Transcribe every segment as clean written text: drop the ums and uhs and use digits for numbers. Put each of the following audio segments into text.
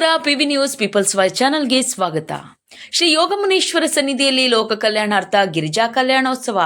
ನಮಸ್ಕಾರ. PV news people's voice ಚಾನೆಲ್ಗೆ ಸ್ವಾಗತ. ಶ್ರೀ ಯೋಗಮುನೇಶ್ವರ ಸನ್ನಿಧಿಯಲ್ಲಿ ಲೋಕ ಕಲ್ಯಾಣಾರ್ಥ ಗಿರಿಜಾ ಕಲ್ಯಾಣೋತ್ಸವ.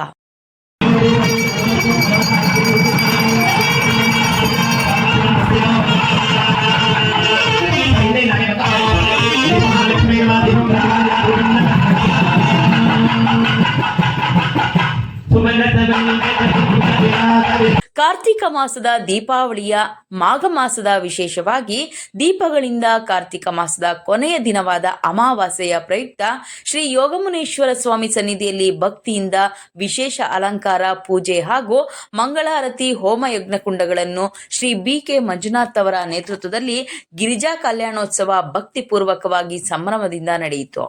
ಕಾರ್ತಿಕ ಮಾಸದ ದೀಪಾವಳಿಯ ಮಾಘ ಮಾಸದ ವಿಶೇಷವಾಗಿ ದೀಪಗಳಿಂದ ಕಾರ್ತಿಕ ಮಾಸದ ಕೊನೆಯ ದಿನವಾದ ಅಮಾವಾಸ್ಯೆಯ ಪ್ರಯುಕ್ತ ಶ್ರೀ ಯೋಗಮುನೇಶ್ವರ ಸ್ವಾಮಿ ಸನ್ನಿಧಿಯಲ್ಲಿ ಭಕ್ತಿಯಿಂದ ವಿಶೇಷ ಅಲಂಕಾರ, ಪೂಜೆ ಹಾಗೂ ಮಂಗಳಾರತಿ, ಹೋಮ ಯಜ್ಞಕುಂಡಗಳನ್ನು ಶ್ರೀ BK ಮಂಜುನಾಥ್ ಅವರ ನೇತೃತ್ವದಲ್ಲಿ ಗಿರಿಜಾ ಕಲ್ಯಾಣೋತ್ಸವ ಭಕ್ತಿಪೂರ್ವಕವಾಗಿ ಸಂಭ್ರಮದಿಂದ ನಡೆಯಿತು.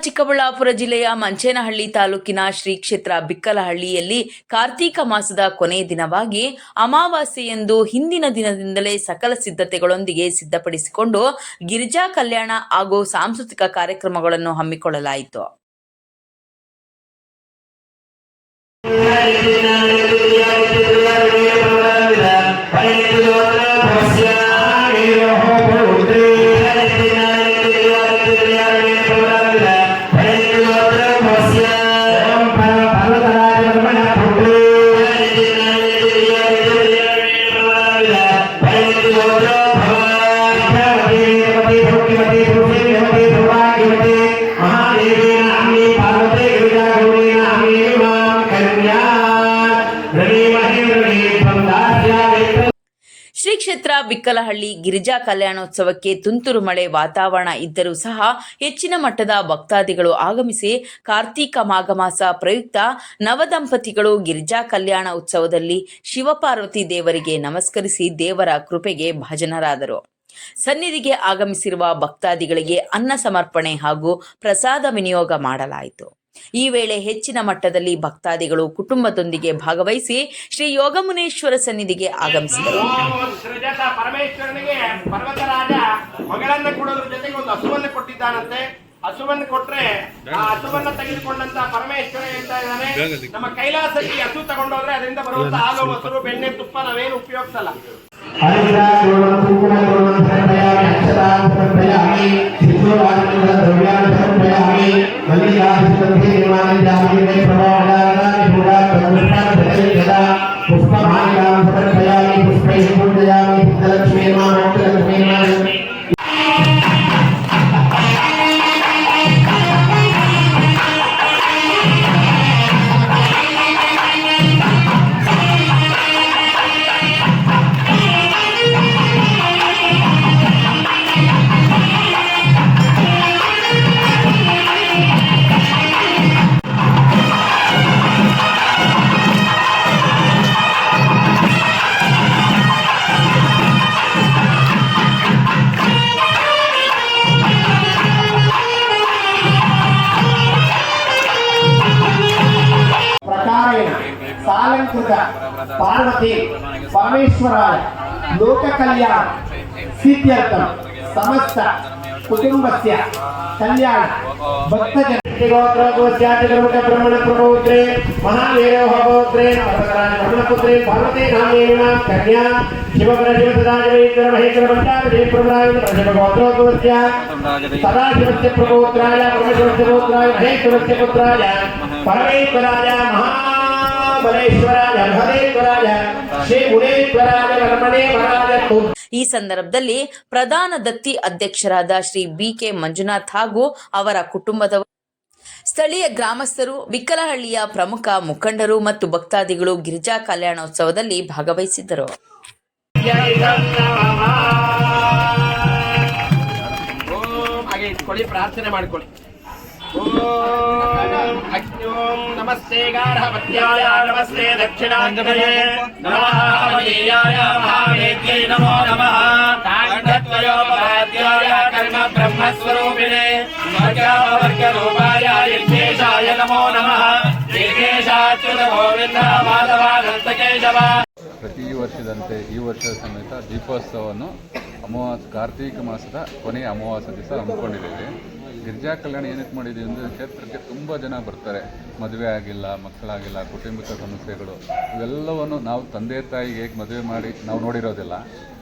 ಚಿಕ್ಕಬಳ್ಳಾಪುರ ಜಿಲ್ಲೆಯ ಮಂಚೇನಹಳ್ಳಿ ತಾಲೂಕಿನ ಶ್ರೀ ಕ್ಷೇತ್ರ ಬಿಕ್ಕಲಹಳ್ಳಿಯಲ್ಲಿ ಕಾರ್ತಿಕ ಮಾಸದ ಕೊನೆಯ ದಿನವಾಗಿ ಅಮಾವಾಸ್ಯೆಯಂದು ಹಿಂದಿನ ದಿನದಿಂದಲೇ ಸಕಲ ಸಿದ್ಧತೆಗಳೊಂದಿಗೆ ಸಿದ್ಧಪಡಿಸಿಕೊಂಡು ಗಿರಿಜಾ ಕಲ್ಯಾಣ ಹಾಗೂ ಸಾಂಸ್ಕೃತಿಕ ಕಾರ್ಯಕ್ರಮಗಳನ್ನು ಹಮ್ಮಿಕೊಳ್ಳಲಾಯಿತು. ಶ್ರೀ ಕ್ಷೇತ್ರ ಬಿಕ್ಕಲಹಳ್ಳಿ ಗಿರಿಜಾ ಕಲ್ಯಾಣೋತ್ಸವಕ್ಕೆ ತುಂತುರು ಮಳೆ ವಾತಾವರಣ ಇದ್ದರೂ ಸಹ ಹೆಚ್ಚಿನ ಮಟ್ಟದ ಭಕ್ತಾದಿಗಳು ಆಗಮಿಸಿ ಕಾರ್ತಿಕ ಮಾಘಮಾಸ ಪ್ರಯುಕ್ತ ನವದಂಪತಿಗಳು ಗಿರಿಜಾ ಕಲ್ಯಾಣ ಉತ್ಸವದಲ್ಲಿ ಶಿವಪಾರ್ವತಿ ದೇವರಿಗೆ ನಮಸ್ಕರಿಸಿ ದೇವರ ಕೃಪೆಗೆ ಭಾಜನರಾದರು. ಸನ್ನಿಧಿಗೆ ಆಗಮಿಸಿರುವ ಭಕ್ತಾದಿಗಳಿಗೆ ಅನ್ನ ಸಮರ್ಪಣೆ ಹಾಗೂ ಪ್ರಸಾದ ವಿನಿಯೋಗ ಮಾಡಲಾಯಿತು. ಈ ವೇಳೆ ಹೆಚ್ಚಿನ ಮಟ್ಟದಲ್ಲಿ ಭಕ್ತಾದಿಗಳು ಕುಟುಂಬದೊಂದಿಗೆ ಭಾಗವಹಿಸಿ ಶ್ರೀ ಯೋಗಮುನೇಶ್ವರ ಸನ್ನಿಧಿಗೆ ಆಗಮಿಸಿದರು. ಪರಮೇಶ್ವರನಿಗೆ ಪರ್ವತರಾಜ ಮಗಳನ್ನ ಕೊಡೋದ್ರ ಜೊತೆಗೆ ಒಂದು ಹಸುವನ್ನು ಕೊಟ್ಟಿದ್ದಾನಂತೆ. ಹಸುವನ್ನು ಕೊಟ್ರೆ ಆ ಹಸುವನ್ನ ತೆಗೆದುಕೊಂಡಂತ ಪರಮೇಶ್ವರ ಹೇಳ್ತಾ ಇದ್ದಾನೆ, ನಮ್ಮ ಕೈಲಾಸಕ್ಕೆ ಹಸು ತಗೊಂಡೋದ್ರೆ ಅದರಿಂದ ಬರುವಂತ ಹಾಲು, ಮೊಸರು, ಬೆಣ್ಣೆ, ತುಪ್ಪ ನಾವೇನು ಉಪಯೋಗಿಸಲ್ಲ. ಸಾಲಂಕೃತ ಪಾರ್ವತಿ ಪರಮೇಶ್ವರಾಯ ಲೋಕ ಕಲ್ಯಾಣ ಸಿದ್ಧ್ಯರ್ಥಂ ಸಮಸ್ತ ಕುಟುಂಬಸ್ಯ ಕಲ್ಯಾಣ ಭಕ್ತಜನ ಬ್ರಹ್ಮಣ ಪ್ರಭೋತ್ರೆ ಮಹಾವೀರೋಹೋತ್ರೆ ಬ್ರಹ್ಮಪುತ್ರೆ ಪಾರ್ವತಿ ನಾಮೇನ ಕನ್ಯಾ ಶಿವಪರ ಶಿವಸದಾಜವೇಶ್ವರ ಮಹೇಶ್ವರ ಭಟ್ಟಾರೇ ಪ್ರಭುರಾಯ ಶಿವಗೋತ್ರೋದ್ಭವಸ್ಯ ಸದಾಶಿವಸ್ಯ ಪ್ರಭೋತ್ರಾಯ ಬ್ರಹ್ಮಶಿವಸ್ಯ ಪುತ್ರಾಯ ಮಹೇಶ್ವರಸ್ಯ ಪುತ್ರಾಯ ಪರಮೇಶ್ವರಾಯ ಈ ಸಂದರ್ಭದಲ್ಲಿ ಪ್ರಧಾನ ದತ್ತಿ ಅಧ್ಯಕ್ಷರಾದ ಶ್ರೀ BK ಮಂಜುನಾಥ್ ಹಾಗೂ ಅವರ ಕುಟುಂಬದವರು, ಸ್ಥಳೀಯ ಗ್ರಾಮಸ್ಥರು, ಬಿಕ್ಕಲಹಳ್ಳಿಯ ಪ್ರಮುಖ ಮುಖಂಡರು ಮತ್ತು ಭಕ್ತಾದಿಗಳು ಗಿರಿಜಾ ಕಲ್ಯಾಣೋತ್ಸವದಲ್ಲಿ ಭಾಗವಹಿಸಿದ್ದರು. ಪ್ರಾರ್ಥನೆ ಮಾಡಿಕೊಳ್ಳಿ. अग्न्यों नमस्ते गार्हपत्याय नमस्ते दक्षिणाग्नये नमः हवनीयाय महावेद्यै नमो नमः ताण्डद्वयोपवाद्याय कर्म ब्रह्मस्वरूपिणे वर्गरूपाय यज्ञेशाय नमो नमः ಶ್ರೀಕೇಶಾಚ್ಯುತ ಗೋವಿಂದ ಮಾಧವ ಅನಂತ ಕೇಶವ. ಪ್ರತಿ ವರ್ಷದಂತೆ ಈ ವರ್ಷದ ಸಮೇತ ದೀಪೋತ್ಸವವನ್ನು ಕಾರ್ತೀಕ ಮಾಸದ ಕೊನೆಯ ಅಮಾವಾಸ್ಯ ದಿವಸ ಹಮ್ಮಿಕೊಂಡಿದ್ದೇವೆ. ಗಿರಿಜಾ ಕಲ್ಯಾಣ ಏನಕ್ಕೆ ಮಾಡಿದ್ದೀವಿ ಅಂದರೆ ಕ್ಷೇತ್ರಕ್ಕೆ ತುಂಬ ಜನ ಬರ್ತಾರೆ. ಮದುವೆ ಆಗಿಲ್ಲ, ಮಕ್ಕಳಾಗಿಲ್ಲ, ಕೌಟುಂಬಿಕ ಸಮಸ್ಯೆಗಳು ಇವೆಲ್ಲವನ್ನು ನಾವು ತಂದೆ ತಾಯಿಗೆ ಹೇಗೆ ಮದುವೆ ಮಾಡಿ ನಾವು ನೋಡಿರೋದಿಲ್ಲ.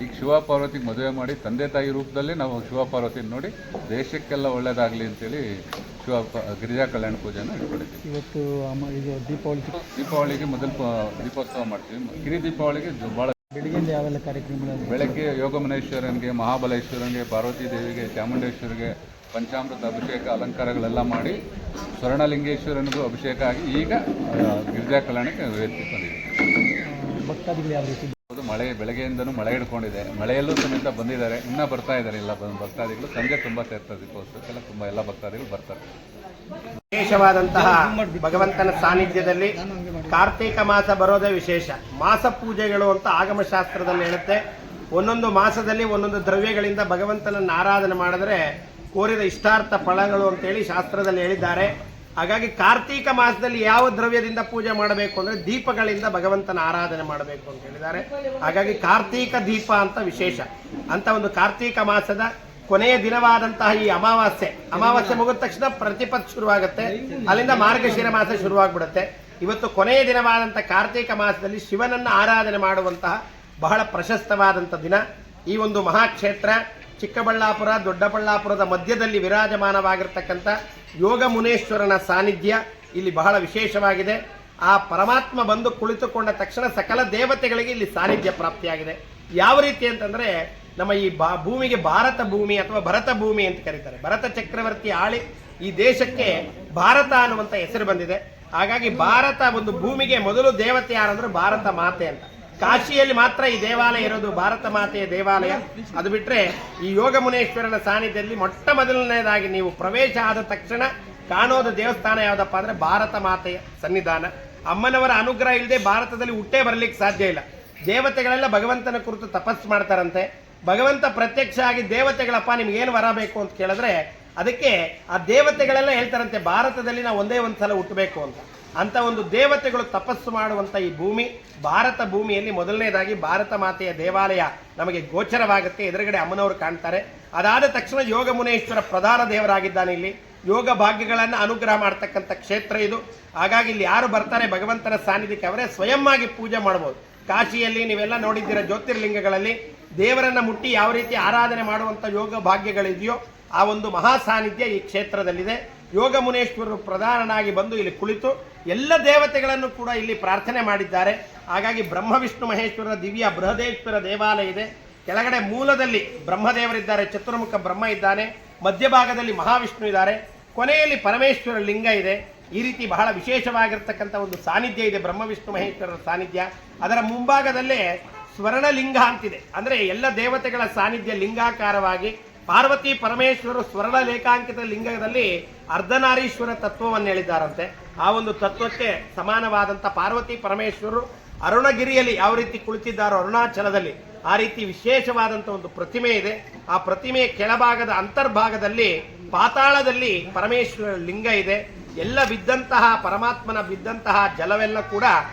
ಈಗ ಶಿವ ಪಾರ್ವತಿಗೆ ಮದುವೆ ಮಾಡಿ ತಂದೆ ತಾಯಿ ರೂಪದಲ್ಲಿ ನಾವು ಶಿವ ಪಾರ್ವತಿನ ನೋಡಿ ದೇಶಕ್ಕೆಲ್ಲ ಒಳ್ಳೆಯದಾಗಲಿ ಅಂತೇಳಿ ಗಿರಿಜಾ ಕಲ್ಯಾಣ ಪೂಜೆಯನ್ನು ಇಟ್ಕೊಂಡಿದ್ದೀವಿ. ಇವತ್ತು ಇದು ದೀಪಾವಳಿಗೆ ಮೊದಲು ದೀಪೋತ್ಸವ ಮಾಡ್ತೀವಿ. ಕಿರಿ ದೀಪಾವಳಿಗೆ ಭಾಳ ಬೆಳಗ್ಗೆಯಿಂದ ಯಾವೆಲ್ಲ ಕಾರ್ಯಕ್ರಮಗಳು? ಬೆಳಗ್ಗೆ ಯೋಗಮನೇಶ್ವರನಿಗೆ, ಮಹಾಬಲೇಶ್ವರನಿಗೆ, ಪಾರ್ವತಿ ದೇವಿಗೆ, ಚಾಮುಂಡೇಶ್ವರಿಗೆ ಪಂಚಾಮೃತ ಅಭಿಷೇಕ ಅಲಂಕಾರಗಳೆಲ್ಲ ಮಾಡಿ ಸ್ವರ್ಣಲಿಂಗೇಶ್ವರನಿಗೂ ಅಭಿಷೇಕ ಆಗಿ ಈಗ ಗಿರಿಜಾ ಕಲ್ಯಾಣಕ್ಕೆ ಬಂದಿದೆ. ಭಕ್ತಾದಿಗಳು ಯಾವ ರೀತಿ? ಮಳೆ ಬೆಳಗ್ಗೆಯಿಂದನೂ ಮಳೆ ಹಿಡ್ಕೊಂಡಿದೆ. ಮಳೆಯಲ್ಲೂ ಸಮೇತ ಬಂದಿದ್ದಾರೆ, ಇನ್ನೂ ಬರ್ತಾ ಇದ್ದಾರೆ ಎಲ್ಲ ಭಕ್ತಾದಿಗಳು. ಸಂಜೆ ತುಂಬ ಸೇರ್ತಾರೆ ದೀಪೋತ್ಸವಕ್ಕೆಲ್ಲ, ತುಂಬ ಎಲ್ಲ ಭಕ್ತಾದಿಗಳು ಬರ್ತಾರೆ. ವಿಶೇಷವಾದಂತಹ ಭಗವಂತನ ಸಾನ್ನಿಧ್ಯದಲ್ಲಿ ಕಾರ್ತೀಕ ಮಾಸ ಬರೋದೇ ವಿಶೇಷ. ಮಾಸ ಪೂಜೆಗಳು ಅಂತ ಆಗಮಶಾಸ್ತ್ರದಲ್ಲಿ ಹೇಳುತ್ತೆ. ಒಂದೊಂದು ಮಾಸದಲ್ಲಿ ಒಂದೊಂದು ದ್ರವ್ಯಗಳಿಂದ ಭಗವಂತನನ್ನು ಆರಾಧನೆ ಮಾಡಿದ್ರೆ ಕೋರಿದ ಇಷ್ಟಾರ್ಥ ಫಲಗಳು ಅಂತೇಳಿ ಶಾಸ್ತ್ರದಲ್ಲಿ ಹೇಳಿದ್ದಾರೆ. ಹಾಗಾಗಿ ಕಾರ್ತೀಕ ಮಾಸದಲ್ಲಿ ಯಾವ ದ್ರವ್ಯದಿಂದ ಪೂಜೆ ಮಾಡಬೇಕು ಅಂದರೆ ದೀಪಗಳಿಂದ ಭಗವಂತನ ಆರಾಧನೆ ಮಾಡಬೇಕು ಅಂತ ಹೇಳಿದ್ದಾರೆ. ಹಾಗಾಗಿ ಕಾರ್ತೀಕ ದೀಪ ಅಂತ ವಿಶೇಷ. ಅಂತ ಒಂದು ಕಾರ್ತೀಕ ಮಾಸದ ಕೊನೆಯ ದಿನವಾದಂತಹ ಈ ಅಮಾವಾಸ್ಯೆ ಮುಗಿದ ತಕ್ಷಣ ಪ್ರತಿಪತ್ ಶುರುವಾಗುತ್ತೆ. ಅಲ್ಲಿಂದ ಮಾರ್ಗಶಿರ ಮಾಸ ಶುರುವಾಗ್ಬಿಡುತ್ತೆ. ಇವತ್ತು ಕೊನೆಯ ದಿನವಾದಂಥ ಕಾರ್ತೀಕ ಮಾಸದಲ್ಲಿ ಶಿವನನ್ನು ಆರಾಧನೆ ಮಾಡುವಂತಹ ಬಹಳ ಪ್ರಶಸ್ತವಾದಂಥ ದಿನ. ಈ ಒಂದು ಮಹಾಕ್ಷೇತ್ರ ಚಿಕ್ಕಬಳ್ಳಾಪುರ ದೊಡ್ಡಬಳ್ಳಾಪುರದ ಮಧ್ಯದಲ್ಲಿ ವಿರಾಜಮಾನವಾಗಿರ್ತಕ್ಕಂಥ ಯೋಗ ಮುನೇಶ್ವರನ ಸಾನ್ನಿಧ್ಯ ಇಲ್ಲಿ ಬಹಳ ವಿಶೇಷವಾಗಿದೆ. ಆ ಪರಮಾತ್ಮ ಬಂದು ಕುಳಿತುಕೊಂಡ ತಕ್ಷಣ ಸಕಲ ದೇವತೆಗಳಿಗೆ ಇಲ್ಲಿ ಸಾನ್ನಿಧ್ಯ ಪ್ರಾಪ್ತಿಯಾಗಿದೆ. ಯಾವ ರೀತಿ ಅಂತಂದ್ರೆ ನಮ್ಮ ಈ ಭೂಮಿಗೆ ಭಾರತ ಭೂಮಿ ಅಥವಾ ಭರತ ಭೂಮಿ ಅಂತ ಕರೀತಾರೆ. ಭರತ ಚಕ್ರವರ್ತಿ ಆಳಿ ಈ ದೇಶಕ್ಕೆ ಭಾರತ ಅನ್ನುವಂಥ ಹೆಸರು ಬಂದಿದೆ. ಹಾಗಾಗಿ ಭಾರತ ಒಂದು ಭೂಮಿಗೆ ಮೊದಲು ದೇವತೆ ಯಾರಂದ್ರೆ ಭಾರತ ಮಾತೆ ಅಂತ. ಕಾಶಿಯಲ್ಲಿ ಮಾತ್ರ ಈ ದೇವಾಲಯ ಇರೋದು ಭಾರತ ಮಾತೆಯ ದೇವಾಲಯ. ಅದು ಬಿಟ್ಟರೆ ಈ ಯೋಗ ಮುನೇಶ್ವರನ ಸಾನ್ನಿಧ್ಯದಲ್ಲಿ ಮೊಟ್ಟ ಮೊದಲನೇದಾಗಿ ನೀವು ಪ್ರವೇಶ ಆದ ತಕ್ಷಣ ಕಾಣೋದು ದೇವಸ್ಥಾನ ಯಾವುದಪ್ಪ ಅಂದ್ರೆ ಭಾರತ ಮಾತೆಯ ಸನ್ನಿಧಾನ. ಅಮ್ಮನವರ ಅನುಗ್ರಹ ಇಲ್ಲದೆ ಭಾರತದಲ್ಲಿ ಹುಟ್ಟೇ ಬರಲಿಕ್ಕೆ ಸಾಧ್ಯ ಇಲ್ಲ. ದೇವತೆಗಳೆಲ್ಲ ಭಗವಂತನ ಕುರಿತು ತಪಸ್ಸು ಮಾಡ್ತಾರಂತೆ. ಭಗವಂತ ಪ್ರತ್ಯಕ್ಷ ಆಗಿ ದೇವತೆಗಳಪ್ಪ ನಿಮ್ಗೇನು ವರ ಬೇಕು ಅಂತ ಕೇಳಿದ್ರೆ ಅದಕ್ಕೆ ಆ ದೇವತೆಗಳೆಲ್ಲ ಹೇಳ್ತಾರಂತೆ ಭಾರತದಲ್ಲಿ ನಾವು ಒಂದೇ ಒಂದು ಸಲ ಹುಟ್ಟಬೇಕು ಅಂತ. ಅಂತ ಒಂದು ದೇವತೆಗಳು ತಪಸ್ಸು ಮಾಡುವಂಥ ಈ ಭೂಮಿ ಭಾರತ ಭೂಮಿಯಲ್ಲಿ ಮೊದಲನೇದಾಗಿ ಭಾರತ ಮಾತೆಯ ದೇವಾಲಯ ನಮಗೆ ಗೋಚರವಾಗುತ್ತೆ. ಎದುರುಗಡೆ ಅಮ್ಮನವರು ಕಾಣ್ತಾರೆ. ಅದಾದ ತಕ್ಷಣ ಯೋಗ ಮುನೇಶ್ವರ ಪ್ರಧಾನ ದೇವರಾಗಿದ್ದಾನೆ. ಇಲ್ಲಿ ಯೋಗ ಭಾಗ್ಯಗಳನ್ನು ಅನುಗ್ರಹ ಮಾಡ್ತಕ್ಕಂಥ ಕ್ಷೇತ್ರ ಇದು. ಹಾಗಾಗಿ ಇಲ್ಲಿ ಯಾರು ಬರ್ತಾರೆ ಭಗವಂತನ ಸಾನ್ನಿಧ್ಯಕ್ಕೆ ಅವರೇ ಸ್ವಯಂ ಆಗಿ ಪೂಜೆ ಮಾಡ್ಬೋದು. ಕಾಶಿಯಲ್ಲಿ ನೀವೆಲ್ಲ ನೋಡಿದ್ದೀರ ಜ್ಯೋತಿರ್ಲಿಂಗಗಳಲ್ಲಿ ದೇವರನ್ನ ಮುಟ್ಟಿ ಯಾವ ರೀತಿ ಆರಾಧನೆ ಮಾಡುವಂಥ ಯೋಗ ಭಾಗ್ಯಗಳಿದೆಯೋ ಆ ಒಂದು ಮಹಾ ಸಾನ್ನಿಧ್ಯ ಈ ಕ್ಷೇತ್ರದಲ್ಲಿದೆ. ಯೋಗ ಮುನೇಶ್ವರರು ಪ್ರಧಾನನಾಗಿ ಬಂದು ಇಲ್ಲಿ ಕುಳಿತು ಎಲ್ಲ ದೇವತೆಗಳನ್ನು ಕೂಡ ಇಲ್ಲಿ ಪ್ರಾರ್ಥನೆ ಮಾಡಿದ್ದಾರೆ. ಹಾಗಾಗಿ ಬ್ರಹ್ಮ ವಿಷ್ಣು ಮಹೇಶ್ವರರ ದಿವ್ಯ ಬೃಹದೇಶ್ವರ ದೇವಾಲಯ ಇದೆ. ಕೆಳಗಡೆ ಮೂಲದಲ್ಲಿ ಬ್ರಹ್ಮದೇವರಿದ್ದಾರೆ, ಚತುರ್ಮುಖ ಬ್ರಹ್ಮ ಇದ್ದಾನೆ, ಮಧ್ಯಭಾಗದಲ್ಲಿ ಮಹಾವಿಷ್ಣು ಇದ್ದಾರೆ, ಕೊನೆಯಲ್ಲಿ ಪರಮೇಶ್ವರ ಲಿಂಗ ಇದೆ. ಈ ರೀತಿ ಬಹಳ ವಿಶೇಷವಾಗಿರ್ತಕ್ಕಂಥ ಒಂದು ಸಾನ್ನಿಧ್ಯ ಇದೆ ಬ್ರಹ್ಮ ವಿಷ್ಣು ಮಹೇಶ್ವರರ ಸಾನ್ನಿಧ್ಯ. ಅದರ ಮುಂಭಾಗದಲ್ಲೇ ಸ್ವರ್ಣಲಿಂಗ ಅಂತಿದೆ. ಅಂದರೆ ಎಲ್ಲ ದೇವತೆಗಳ ಸಾನ್ನಿಧ್ಯ ಲಿಂಗಾಕಾರವಾಗಿ ಪಾರ್ವತಿ ಪರಮೇಶ್ವರರು ಸ್ವರ್ಣ ಲೇಖಾಂಕಿತ ಲಿಂಗದಲ್ಲಿ ಅರ್ಧನಾರೀಶ್ವರ ತತ್ವವನ್ನು ಹೇಳಿದ್ದಾರಂತೆ. ಆ ಒಂದು ತತ್ವಕ್ಕೆ ಸಮಾನವಾದಂಥ ಪಾರ್ವತಿ ಪರಮೇಶ್ವರರು ಅರುಣಗಿರಿಯಲ್ಲಿ ಯಾವ ರೀತಿ ಕುಳಿತಿದ್ದಾರೋ ಅರುಣಾಚಲದಲ್ಲಿ ಆ ರೀತಿ ವಿಶೇಷವಾದಂಥ ಒಂದು ಪ್ರತಿಮೆ ಇದೆ. ಆ ಪ್ರತಿಮೆಯ ಕೆಳಭಾಗದ ಅಂತರ್ಭಾಗದಲ್ಲಿ ಪಾತಾಳದಲ್ಲಿ ಪರಮೇಶ್ವರ ಲಿಂಗ ಇದೆ. ಎಲ್ಲ ಬಿದ್ದಂತಹ ಪರಮಾತ್ಮನ ಬಿದ್ದಂತಹ ಜಲವೆಲ್ಲ ಕೂಡ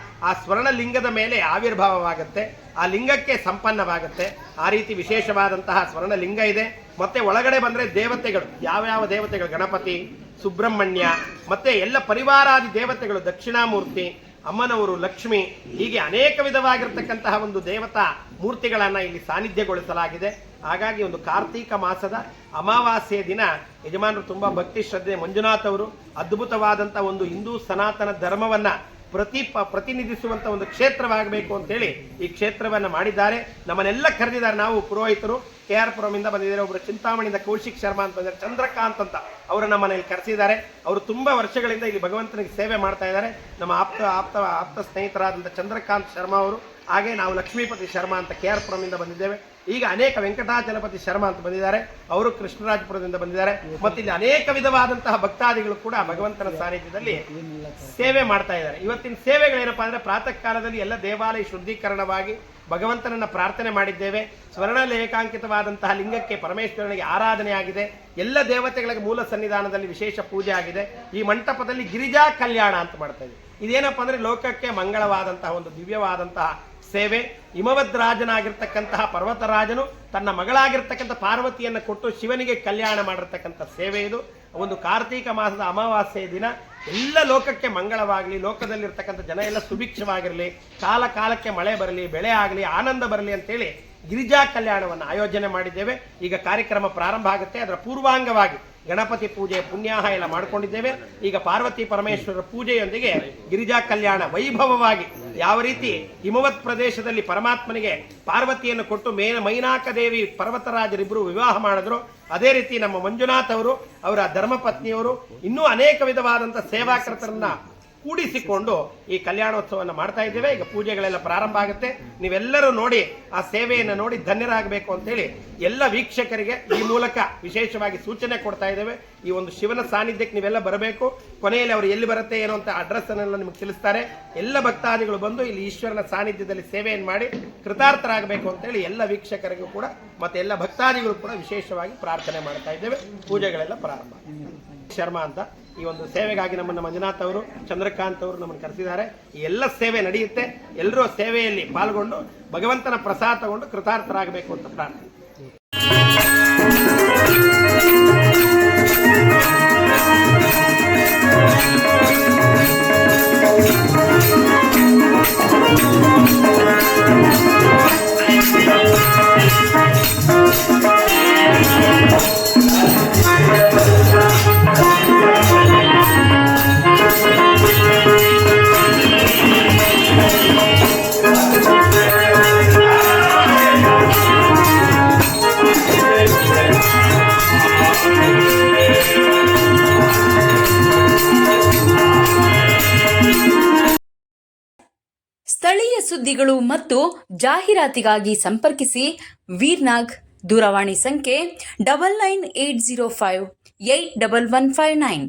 ಆ ಸ್ವರ್ಣಲಿಂಗದ ಮೇಲೆ ಆವಿರ್ಭಾವವಾಗುತ್ತೆ, ಆ ಲಿಂಗಕ್ಕೆ ಸಂಪನ್ನವಾಗುತ್ತೆ. ಆ ರೀತಿ ವಿಶೇಷವಾದಂತಹ ಸ್ವರ್ಣಲಿಂಗ ಇದೆ. ಮತ್ತೆ ಒಳಗಡೆ ಬಂದರೆ ದೇವತೆಗಳು ಯಾವ್ಯಾವ ದೇವತೆಗಳು, ಗಣಪತಿ, ಸುಬ್ರಹ್ಮಣ್ಯ, ಮತ್ತೆ ಎಲ್ಲ ಪರಿವಾರಾದಿ ದೇವತೆಗಳು, ದಕ್ಷಿಣಾಮೂರ್ತಿ, ಅಮ್ಮನವರು, ಲಕ್ಷ್ಮಿ, ಹೀಗೆ ಅನೇಕ ವಿಧವಾಗಿರ್ತಕ್ಕಂತಹ ಒಂದು ದೇವತಾ ಮೂರ್ತಿಗಳನ್ನು ಇಲ್ಲಿ ಸಾನ್ನಿಧ್ಯಗೊಳಿಸಲಾಗಿದೆ. ಹಾಗಾಗಿ ಒಂದು ಕಾರ್ತೀಕ ಮಾಸದ ಅಮಾವಾಸ್ಯೆಯ ದಿನ ಯಜಮಾನರು ತುಂಬ ಭಕ್ತಿ ಶ್ರದ್ಧೆ ಮಂಜುನಾಥ್ ಅವರು ಅದ್ಭುತವಾದಂಥ ಒಂದು ಹಿಂದೂ ಸನಾತನ ಧರ್ಮವನ್ನು ಪ್ರತಿನಿಧಿಸುವಂಥ ಒಂದು ಕ್ಷೇತ್ರವಾಗಬೇಕು ಅಂತೇಳಿ ಈ ಕ್ಷೇತ್ರವನ್ನು ಮಾಡಿದ್ದಾರೆ. ನಮ್ಮನ್ನೆಲ್ಲ ಕರೆದಿದ್ದಾರೆ. ನಾವು ಪುರೋಹಿತರು KR ಪುರಮಿಂದ ಬಂದಿದ್ದಾರೆ, ಒಬ್ಬರು ಚಿಂತಾಮಣಿಯಿಂದ ಕೌಶಿಕ್ ಶರ್ಮಾ ಅಂತ ಬಂದಿದ್ದಾರೆ, ಚಂದ್ರಕಾಂತ್ ಅಂತ ಅವರು ನಮ್ಮನೇಲಿ ಕರೆಸಿದ್ದಾರೆ. ಅವರು ತುಂಬ ವರ್ಷಗಳಿಂದ ಇಲ್ಲಿ ಭಗವಂತನಿಗೆ ಸೇವೆ ಮಾಡ್ತಾ ಇದ್ದಾರೆ. ನಮ್ಮ ಆಪ್ತ ಸ್ನೇಹಿತರಾದಂಥ ಚಂದ್ರಕಾಂತ್ ಶರ್ಮಾ ಅವರು, ಹಾಗೆ ನಾವು ಲಕ್ಷ್ಮೀಪತಿ ಶರ್ಮಾ ಅಂತ KR ಪುರಮಿಂದ ಬಂದಿದ್ದೇವೆ. ಈಗ ಅನೇಕ ವೆಂಕಟಾಚಲಪತಿ ಶರ್ಮಾ ಅಂತ ಬಂದಿದ್ದಾರೆ, ಅವರು ಕೃಷ್ಣರಾಜಪುರದಿಂದ ಬಂದಿದ್ದಾರೆ. ಮತ್ತು ಇಲ್ಲಿ ಅನೇಕ ವಿಧವಾದಂತಹ ಭಕ್ತಾದಿಗಳು ಕೂಡ ಭಗವಂತನ ಸಾನ್ನಿಧ್ಯದಲ್ಲಿ ಸೇವೆ ಮಾಡ್ತಾ ಇದ್ದಾರೆ. ಇವತ್ತಿನ ಸೇವೆಗಳೇನಪ್ಪಾ ಅಂದ್ರೆ ಪ್ರಾತಃ ಕಾಲದಲ್ಲಿ ಎಲ್ಲ ದೇವಾಲಯ ಶುದ್ಧೀಕರಣವಾಗಿ ಭಗವಂತನನ್ನ ಪ್ರಾರ್ಥನೆ ಮಾಡಿದ್ದೇವೆ. ಸ್ವರ್ಣ ಲೇಖಾಂಕಿತವಾದಂತಹ ಲಿಂಗಕ್ಕೆ ಪರಮೇಶ್ವರನಿಗೆ ಆರಾಧನೆ ಆಗಿದೆ. ಎಲ್ಲ ದೇವತೆಗಳಿಗೆ ಮೂಲ ಸನ್ನಿಧಾನದಲ್ಲಿ ವಿಶೇಷ ಪೂಜೆ ಆಗಿದೆ. ಈ ಮಂಟಪದಲ್ಲಿ ಗಿರಿಜಾ ಕಲ್ಯಾಣ ಅಂತ ಮಾಡ್ತಾ ಇದ್ದೀವಿ. ಇದೇನಪ್ಪ ಅಂದರೆ ಲೋಕಕ್ಕೆ ಮಂಗಳವಾದಂತಹ ಒಂದು ದಿವ್ಯವಾದಂತಹ ಸೇವೆ. ಹಿಮವದ್ರಾಜನಾಗಿರ್ತಕ್ಕಂತಹ ಪರ್ವತರಾಜನು ತನ್ನ ಮಗಳಾಗಿರ್ತಕ್ಕಂಥ ಪಾರ್ವತಿಯನ್ನು ಕೊಟ್ಟು ಶಿವನಿಗೆ ಕಲ್ಯಾಣ ಮಾಡಿರ್ತಕ್ಕಂಥ ಸೇವೆ ಇದು. ಒಂದು ಕಾರ್ತೀಕ ಮಾಸದ ಅಮಾವಾಸ್ಯೆಯ ದಿನ ಎಲ್ಲ ಲೋಕಕ್ಕೆ ಮಂಗಳವಾಗಲಿ, ಲೋಕದಲ್ಲಿರ್ತಕ್ಕಂಥ ಜನ ಎಲ್ಲ ಸುಭಿಕ್ಷವಾಗಿರಲಿ, ಕಾಲ ಕಾಲಕ್ಕೆ ಮಳೆ ಬರಲಿ, ಬೆಳೆ ಆಗಲಿ, ಆನಂದ ಬರಲಿ ಅಂತೇಳಿ ಗಿರಿಜಾ ಕಲ್ಯಾಣವನ್ನು ಆಯೋಜನೆ ಮಾಡಿದ್ದೇವೆ. ಈಗ ಕಾರ್ಯಕ್ರಮ ಪ್ರಾರಂಭ ಆಗುತ್ತೆ. ಅದರ ಪೂರ್ವಾಂಗವಾಗಿ ಗಣಪತಿ ಪೂಜೆ, ಪುಣ್ಯಾಹ ಎಲ್ಲ ಮಾಡ್ಕೊಂಡಿದ್ದೇವೆ. ಈಗ ಪಾರ್ವತಿ ಪರಮೇಶ್ವರರ ಪೂಜೆಯೊಂದಿಗೆ ಗಿರಿಜಾ ಕಲ್ಯಾಣ ವೈಭವವಾಗಿ ಯಾವ ರೀತಿ ಹಿಮವತ್ ಪ್ರದೇಶದಲ್ಲಿ ಪರಮಾತ್ಮನಿಗೆ ಪಾರ್ವತಿಯನ್ನು ಕೊಟ್ಟು ಮೈನಾಕ ದೇವಿ ಪರ್ವತರಾಜರಿಬ್ಬರು ವಿವಾಹ ಮಾಡಿದ್ರು, ಅದೇ ರೀತಿ ನಮ್ಮ ಮಂಜುನಾಥ್ ಅವರು, ಅವರ ಧರ್ಮಪತ್ನಿಯವರು, ಇನ್ನೂ ಅನೇಕ ವಿಧವಾದಂಥ ಸೇವಾಕರ್ತರನ್ನ ಕೂಡಿಸಿಕೊಂಡು ಈ ಕಲ್ಯಾಣೋತ್ಸವವನ್ನು ಮಾಡ್ತಾ ಇದ್ದೇವೆ. ಈಗ ಪೂಜೆಗಳೆಲ್ಲ ಪ್ರಾರಂಭ ಆಗುತ್ತೆ. ನೀವೆಲ್ಲರೂ ನೋಡಿ ಆ ಸೇವೆಯನ್ನು ನೋಡಿ ಧನ್ಯರಾಗಬೇಕು ಅಂತೇಳಿ ಎಲ್ಲ ವೀಕ್ಷಕರಿಗೆ ಈ ಮೂಲಕ ವಿಶೇಷವಾಗಿ ಸೂಚನೆ ಕೊಡ್ತಾ ಇದ್ದೇವೆ. ಈ ಒಂದು ಶಿವನ ಸಾನ್ನಿಧ್ಯಕ್ಕೆ ನೀವೆಲ್ಲ ಬರಬೇಕು. ಕೊನೆಯಲ್ಲಿ ಅವರು ಎಲ್ಲಿ ಬರುತ್ತೆ ಏನೋ ಅಂತ ಅಡ್ರೆಸ್ ಅನ್ನೆಲ್ಲ ನಿಮಗೆ ತಿಳಿಸ್ತಾರೆ. ಎಲ್ಲ ಭಕ್ತಾದಿಗಳು ಬಂದು ಇಲ್ಲಿ ಈಶ್ವರನ ಸಾನ್ನಿಧ್ಯದಲ್ಲಿ ಸೇವೆಯನ್ನು ಮಾಡಿ ಕೃತಾರ್ಥರಾಗಬೇಕು ಅಂತೇಳಿ ಎಲ್ಲ ವೀಕ್ಷಕರಿಗೂ ಕೂಡ ಮತ್ತೆ ಎಲ್ಲ ಭಕ್ತಾದಿಗಳು ಕೂಡ ವಿಶೇಷವಾಗಿ ಪ್ರಾರ್ಥನೆ ಮಾಡ್ತಾ ಇದ್ದೇವೆ. ಪೂಜೆಗಳೆಲ್ಲ ಪ್ರಾರಂಭ. ಶರ್ಮಾ ಅಂತ ಈ ಒಂದು ಸೇವೆಗಾಗಿ ನಮ್ಮನ್ನು ಮಂಜುನಾಥ್ ಅವರು, ಚಂದ್ರಕಾಂತ್ ಅವರು ನಮ್ಮನ್ನು ಕರೆಸಿದ್ದಾರೆ. ಈ ಎಲ್ಲ ಸೇವೆ ನಡೆಯುತ್ತೆ. ಎಲ್ಲರೂ ಸೇವೆಯಲ್ಲಿ ಪಾಲ್ಗೊಂಡು ಭಗವಂತನ ಪ್ರಸಾದ ತಗೊಂಡು ಕೃತಾರ್ಥರಾಗಬೇಕು ಅಂತ ಪ್ರಾರ್ಥನೆ. ಸ್ಥಳೀಯ ಸುದ್ದಿಗಳು ಮತ್ತು ಜಾಹೀರಾತಿಗಾಗಿ ಸಂಪರ್ಕಿಸಿ ವೀರ್ನಾಗ್. ದೂರವಾಣಿ ಸಂಖ್ಯೆ 9980581159.